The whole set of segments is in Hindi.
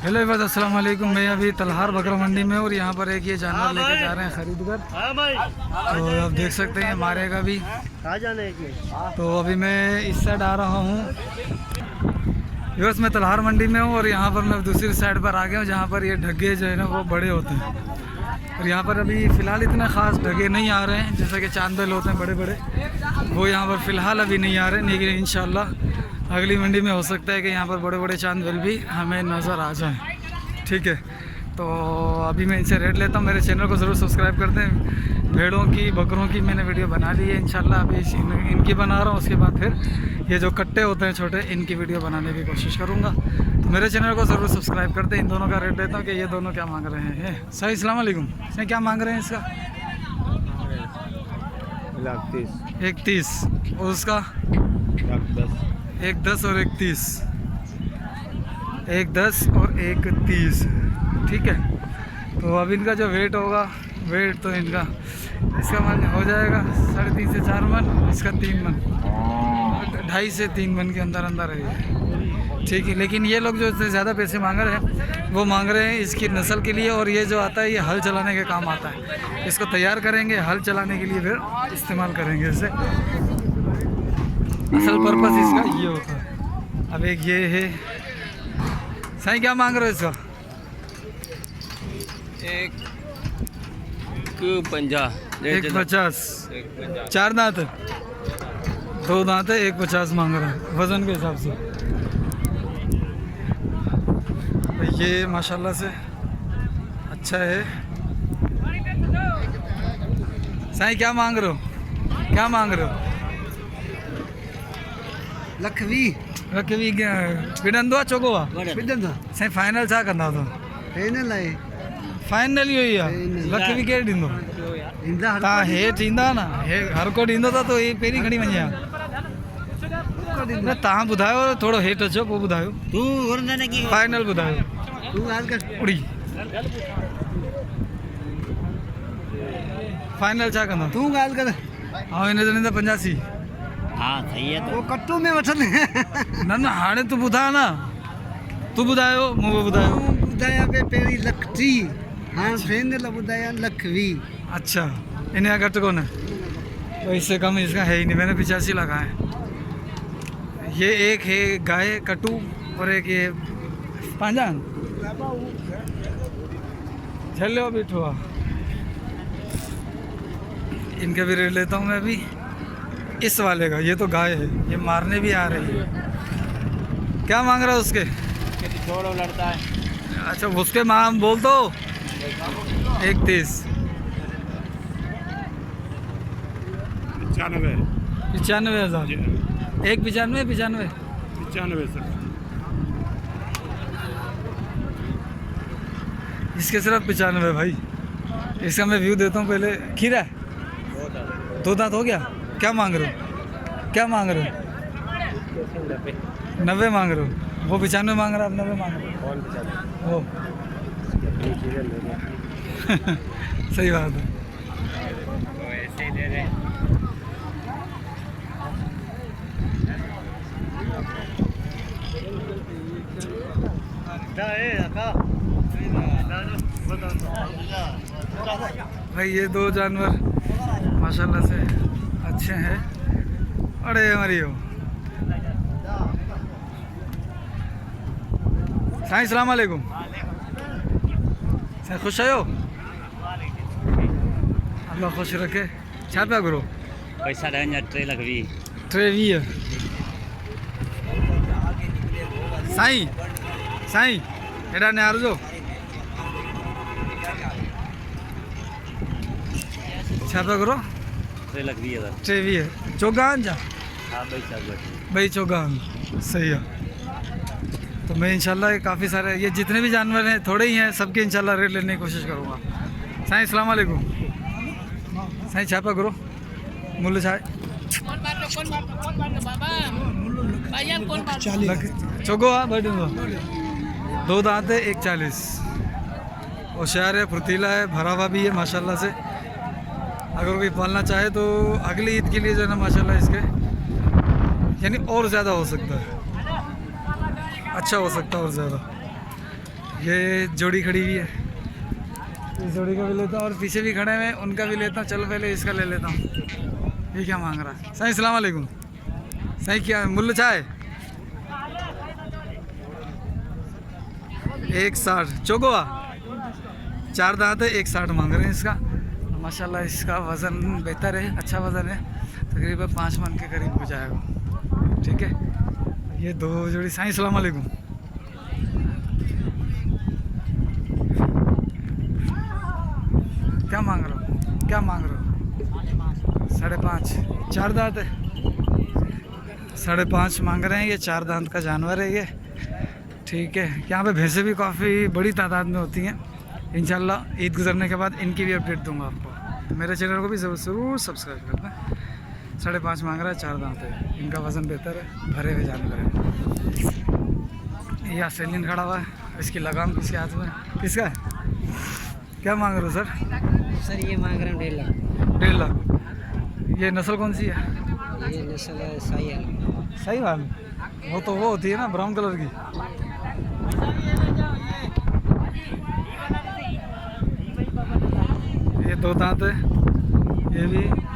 हेलो एवरीवन, अस्सलाम वालेकुम। मैं अभी तलहार बकरा मंडी में और यहाँ पर एक ये जानवर लेके जा रहे हैं खरीद कर। तो आप देख सकते हैं हमारे का भी। तो अभी मैं इस साइड आ रहा हूँ। मैं तलहार मंडी में हूँ और यहाँ पर मैं दूसरी साइड पर आ गया हूँ जहाँ पर ये ढग्गे जो है ना वो बड़े होते हैं। और यहाँ पर अभी फ़िलहाल इतने ख़ास ढगे नहीं आ रहे हैं, जैसे कि चांदबेल होते हैं बड़े बड़े, वो यहाँ पर फ़िलहाल अभी नहीं आ रहे। लेकिन इंशाल्लाह अगली मंडी में हो सकता है कि यहाँ पर बड़े बड़े चांदबेल भी हमें नज़र आ जाएं। ठीक है, तो अभी मैं इनसे रेट लेता हूँ। मेरे चैनल को ज़रूर सब्सक्राइब कर दें। भेड़ों की बकरों की मैंने वीडियो बना ली है, इंशाल्लाह अभी इनकी बना रहा हूँ। उसके बाद फिर ये जो कट्टे होते हैं छोटे, इनकी वीडियो बनाने की कोशिश करूँगा। तो मेरे चैनल को ज़रूर सब्सक्राइब कर दें। इन दोनों का रेट लेता हूँ कि ये दोनों क्या मांग रहे हैं। सही, अस्सलाम वालेकुम। इसमें क्या मांग रहे हैं? इसका 1,30 और उसका 1,10 और 1,30, 1,10 और 1,30। ठीक है, तो अब इनका जो वेट होगा, वेट तो इनका इसका मन हो जाएगा 3.5 से 4 मन, इसका 3 मन, 2.5 से 3 मन के अंदर अंदर है ये। ठीक है, लेकिन ये लोग जो ज़्यादा पैसे मांग रहे हैं वो मांग रहे हैं इसकी नस्ल के लिए। और ये जो आता है ये हल चलाने के काम आता है। इसको तैयार करेंगे, हल चलाने के लिए फिर इस्तेमाल करेंगे इसे। असल पर्पस इसका ये होता है। अब एक ये है। सही, क्या मांग रहे हो इसका? 1,50, 4 दांत, 2 दांत है, 1,50 मांग रहा है वज़न के हिसाब से। ये माशाल्लाह से अच्छा है। साईं क्या मांग रहे हो? क्या मांग रहे हो? लखवी बिडंदो चोको बिडंदा साईं फाइनल छा कंदा तो? फाइनल आहे। फाइनल इहो ई आहे। लखवी केरु ॾींदो? ईंदा तव्हां हेठि ईंदा न, हर को ॾींदो त तो हे पहिरीं खणी वञे हा। न तव्हां ॿुधायो, थोरो हेठि अचो पोइ ॿुधायो। तूं घुरंदा न की फाइनल ॿुधायो। तूं ॻाल्हि कर। उड़ी फाइनल छा कंदा? तूं ॻाल्हि कर। ऐं हिन जो ॾींदा 85। हाँ सही है। तो कट्टू में वठंदे न न, हाणे तूं ॿुधा न, तूं ॿुधायो, मूं ॿुधायो। ॿुधाया पे पहिरीं 1,30, हाँ फाइनल ॿुधाया लखवी। अच्छा, इन का घट कोन है तो इससे कम इसका है ही नहीं। मैंने 85 लगाए। ये एक है गाय कटू और एक ये पांजान झल्लो बिठुआ। इनका भी रेट लेता हूँ मैं अभी। इस वाले का, ये तो गाय है, ये मारने भी आ रही है। क्या मांग रहा है उसके? छोड़ो लड़ता है। अच्छा, उसके मांग बोल दो। 1,30, 95,000। 1,95, 95 सर। इसके सिर्फ 95 भाई। इसका मैं व्यू देता हूँ पहले। खीरा है, 2 दांत हो गया। क्या मांग रहे हो? क्या मांग रहे हो? 90 मांग रहे हो। वो 95 मांग रहा है, आप 90 मांग रहे हो। वो सही बात है। ऐसे ही दे रहे। भाई ये 2 जानवर माशाल्लाह से अच्छे हैं। अरे मरियो साईं, सलाम वालेकुम। साईं खुश आयो? अल्लाह खुश रखे। छा पिया गुरु? पैसा ॾह 3,20,000। 320 साईं। साईं हेॾा निहार जो। छा पिया गुरु? 3,20,000। 320 चौगान जा। हाँ भाई चौगान सही है। तो मैं इंशाल्लाह काफ़ी सारे ये जितने भी जानवर हैं, थोड़े ही हैं, सबके इंशाल्लाह रेट लेने की कोशिश करूँगा। साईं अस्सलाम वालेकुम। साईं छा पिया गुरु? मुल्ल छा आहे? चोगो आहे, 2 दांत है, 1,40। होशियार है, फुर्तीला है, भरा हुआ भी है माशाल्लाह से। अगर कोई पालना चाहे तो अगली ईद के लिए जो है ना माशाल्लाह इसके यानी और ज़्यादा हो सकता है, अच्छा हो सकता है और ज़्यादा। ये जोड़ी खड़ी हुई है, इस जोड़ी का भी लेता हूँ और पीछे भी खड़े हैं उनका भी लेता हूँ। चलो पहले इसका ले लेता हूँ। ये क्या मांग रहा है? सही सलाम वालेकुम। सही क्या मूल्य चाहे? 160 चौकोवा, 4 दांत है, 160 मांग रहे हैं इसका। माशाल्लाह इसका वज़न बेहतर है, अच्छा वज़न है, तकरीबन 5 मन के करीब हो जाएगा। ठीक है, ये 2 जोड़ी। साईं सलाम वालेकुम। क्या मांग रहे हो? क्या मांग रहे हो? 5.5, 4 दांत है, 5.5 मांग रहे हैं। ये 4 दांत का जानवर है ये। ठीक है, यहाँ पे भैंसें भी काफ़ी बड़ी तादाद में होती हैं। इंशाल्लाह ईद गुजरने के बाद इनकी भी अपडेट दूंगा आपको, तो मेरे चैनल को भी ज़रूर सब्सक्राइब करना। 5.5 मांग रहा है, 4 दांत है, इनका वज़न बेहतर है, भरे हुए जानवर है। ये ऑस्ट्रेलियन खड़ा हुआ है, इसकी लगाम किसके हाथ में? किसका है? क्या मांग रहे हो सर? सर ये मांग रहे हैं 1.5 लाख। 1.5 लाख। ये नस्ल कौन सी है? ये नस्ल है सही है। सही बात, वो तो वो होती है ना ब्राउन कलर की। ये 2 दांत है,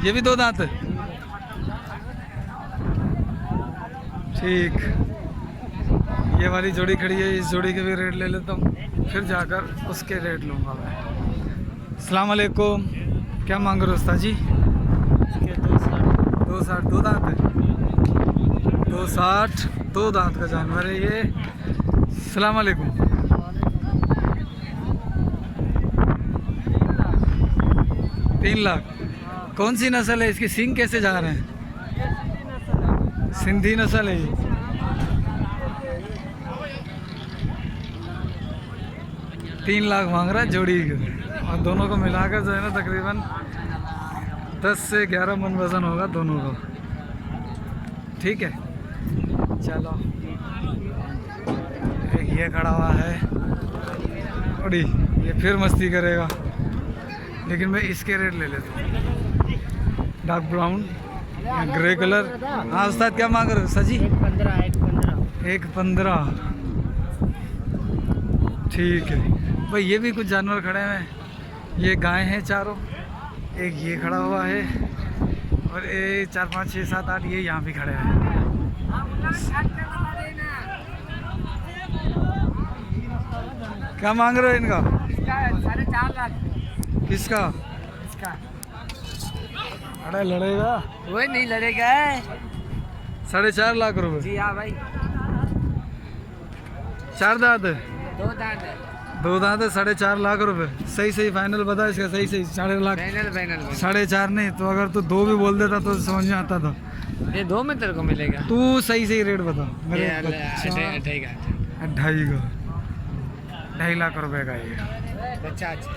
ये भी 2 दांत है। ठीक, ये वाली जोड़ी खड़ी है, इस जोड़ी के भी रेट ले लेता हूँ, फिर जाकर उसके रेट लूँगा मैं। अस्सलाम वालेकुम। क्या मांग रहे हो उस्ताद जी? 260, 2 दांत है, 260, 2 दांत का जानवर है ये। अस्सलाम वालेकुम। 3 लाख। कौन सी नस्ल है इसकी? सींग कैसे जा रहे हैं? सिंधी नस्ल है ये। तीन लाख मांग रहा है जोड़ी के, और दोनों को मिलाकर जो है ना तकरीबन 10 से 11 मन वज़न होगा दोनों को। ठीक है, चलो। एक ये खड़ा हुआ है बड़ी, ये फिर मस्ती करेगा, लेकिन मैं इसके रेट ले लेता हूँ। Dark brown, grey colour. हाँ उस्ताद क्या मांग रहे हो सजी? 1.15। ठीक है भाई, ये भी कुछ जानवर खड़े हैं। ये गाय हैं चारों, एक ये खड़ा हुआ है, और ये 4, 5, 6, 7, 8 ये यहाँ भी खड़े हैं। क्या मांग रहे हो इनका? 4.5 लाख। किसका? इसका अरे लड़ेगा? वही नहीं लड़ेगा। 4.5 लाख रुपए। जी हाँ भाई। 4 दांत है, 2 दांत है। 2 दांत है, 4.5 लाख रुपए। सही फाइनल बता इसका, सही 4.5 लाख। फाइनल 4.5 नहीं तो अगर तू 2 भी बोल देता तो समझ में आता था। ये 2 में तेरे को मिलेगा। तू सही रेट बता मेरे। ये 2.5 का, 2.5 लाख रुपए का ये बच्चा अच्छा।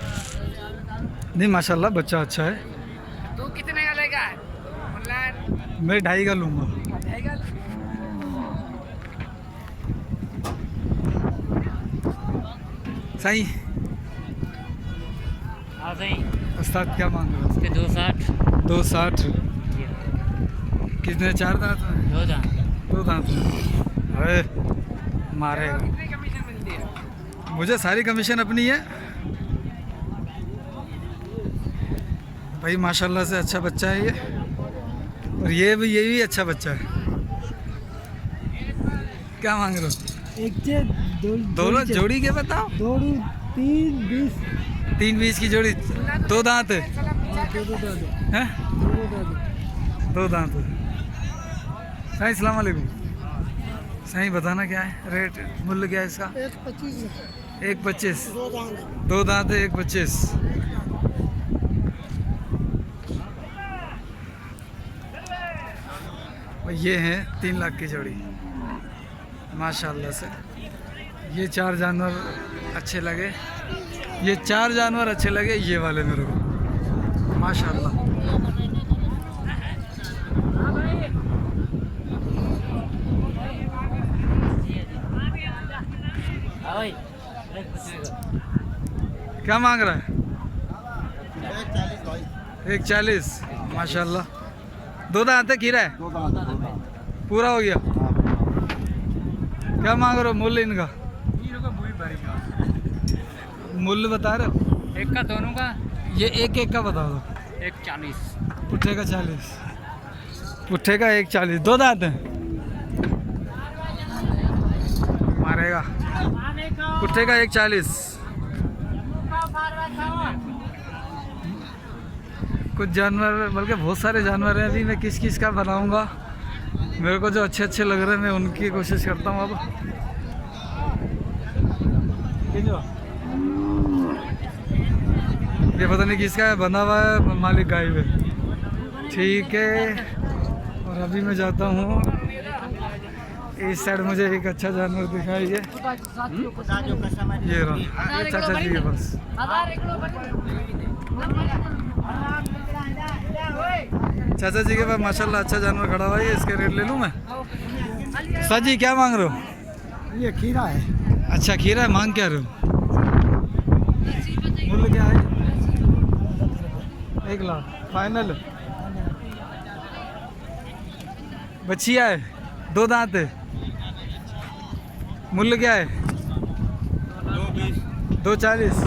नहीं माशाल्लाह बच्चा अच्छा है। तू कितने का लेगा? मैं 2.5 का लूँगा। सही। हाँ सही। उस्ताद क्या मांग रहे हो? 260। 260। कितने? 4 दांत? 2 दांत। 2 दांत। अरे मारेगा। कमीशन मिलती है मुझे सारी कमीशन अपनी है भाई। माशाल्लाह से अच्छा बच्चा है ये, और ये भी अच्छा बच्चा है। क्या मांग रहे हो? दोनों जोड़ी के बताओ। 3.20 की जोड़ी। 2 दांत है, हैं? 2 दांत है। सही सलाम वालेकुम। सही बताना क्या है रेट, मूल्य क्या है इसका? 1.25। 2 दांत है, 1.25। और ये हैं 3 लाख की जोड़ी माशाल्लाह से। ये 4 जानवर अच्छे लगे, ये 4 जानवर अच्छे लगे, ये वाले मेरे को माशाल्लाह। क्या मांग रहा है? 140 माशाल्लाह। 2 दांत है, खीरा है, पूरा हो गया। क्या मांग रहे हो मूल्य इनका? मूल्य बता रहे हो? एक का दोनों का ये एक एक का बता दो। 140। पुट्ठे का 40, पुट्ठे का 140। दो दांत हैं, मारेगा। पुट्ठे का 140। कुछ जानवर, बल्कि बहुत सारे जानवर हैं। अभी मैं किस किस का बनाऊंगा, मेरे को जो अच्छे अच्छे लग रहे हैं मैं उनकी कोशिश करता हूँ। अब ये पता नहीं किसका है, बंधा हुआ है, मालिक गायब है। ठीक है, और अभी मैं जाता हूँ इस साइड। मुझे एक अच्छा जानवर दिखाई ये रहा, ये चाचा जी के पास। चाचा जी के पास माशाल्लाह अच्छा जानवर खड़ा हुआ है। इसके रेट ले लूँ मैं? सर जी क्या मांग रहे हो? ये खीरा है। अच्छा खीरा है, मांग क्या रहे हो? मूल्य क्या है? 1 लाख फाइनल। बच्चिया है, 2 दांत है। मूल्य क्या है? 240।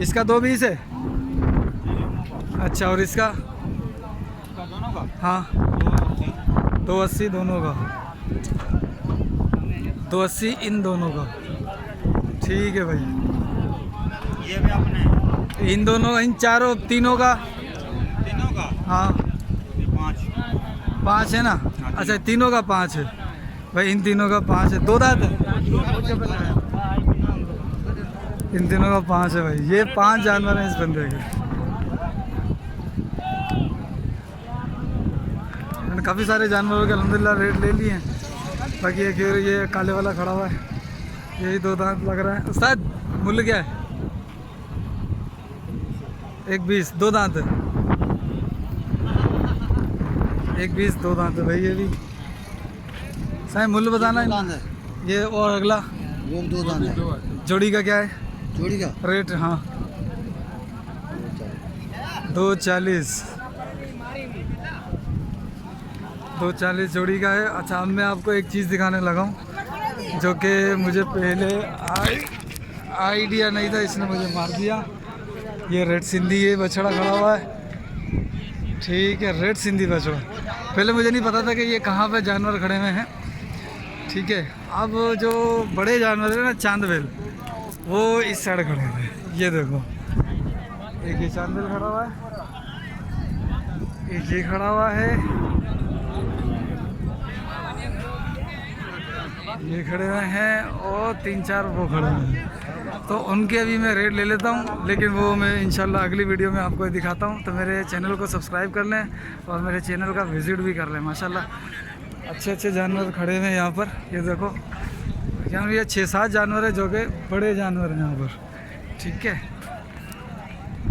इसका 220 है। अच्छा, और इसका? हाँ 280 दोनों का। 280 इन दोनों का। ठीक है भाई। ये भी अपने इन दोनों, इन चारों तीनों का? हाँ 5 है ना? अच्छा तीनों का 5 है भाई, इन तीनों का 5 है। 2 दांत है, इन तीनों का 5 है भाई। ये 5 जानवर हैं इस बंदे के। मैंने काफ़ी सारे जानवरों के अल्हम्दुलिल्लाह रेट ले लिए हैं। बाकी एक ये काले वाला खड़ा हुआ है, यही 2 दांत लग रहा है। उस्ताद मूल्य क्या है? 120। 2 दांत है। 120 2 दांत है भाई। ये भी साहब मूल्य बताना है। ये और अगला वो 2 दांत है। जोड़ी का क्या है जोड़ी का रेट? हाँ 240। 240 जोड़ी का है। अच्छा अब मैं आपको एक चीज़ दिखाने लगा हूँ जो कि मुझे पहले आइडिया नहीं था, इसने मुझे मार दिया। ये रेड सिंधी ये बछड़ा खड़ा हुआ है। ठीक है, रेड सिंधी बछड़ा। पहले मुझे नहीं पता था कि ये कहाँ पे जानवर खड़े हुए हैं। ठीक है, अब जो बड़े जानवर है ना चांदवेल, वो इस साइड खड़े हुए हैं। ये देखो, एक ये चांदवेल खड़ा हुआ है, एक ये खड़ा हुआ है, ये खड़े हुए हैं, और 3-4 वो खड़े हुए हैं। तो उनके अभी मैं रेट ले लेता हूँ, लेकिन वो मैं इंशाल्लाह अगली वीडियो में आपको दिखाता हूँ। तो मेरे चैनल को सब्सक्राइब कर लें और मेरे चैनल का विज़िट भी कर लें। माशाल्लाह अच्छे अच्छे जानवर खड़े हुए हैं यहाँ पर। ये देखो यहाँ ये 6-7 जानवर है जो कि बड़े जानवर हैं यहाँ पर। ठीक है।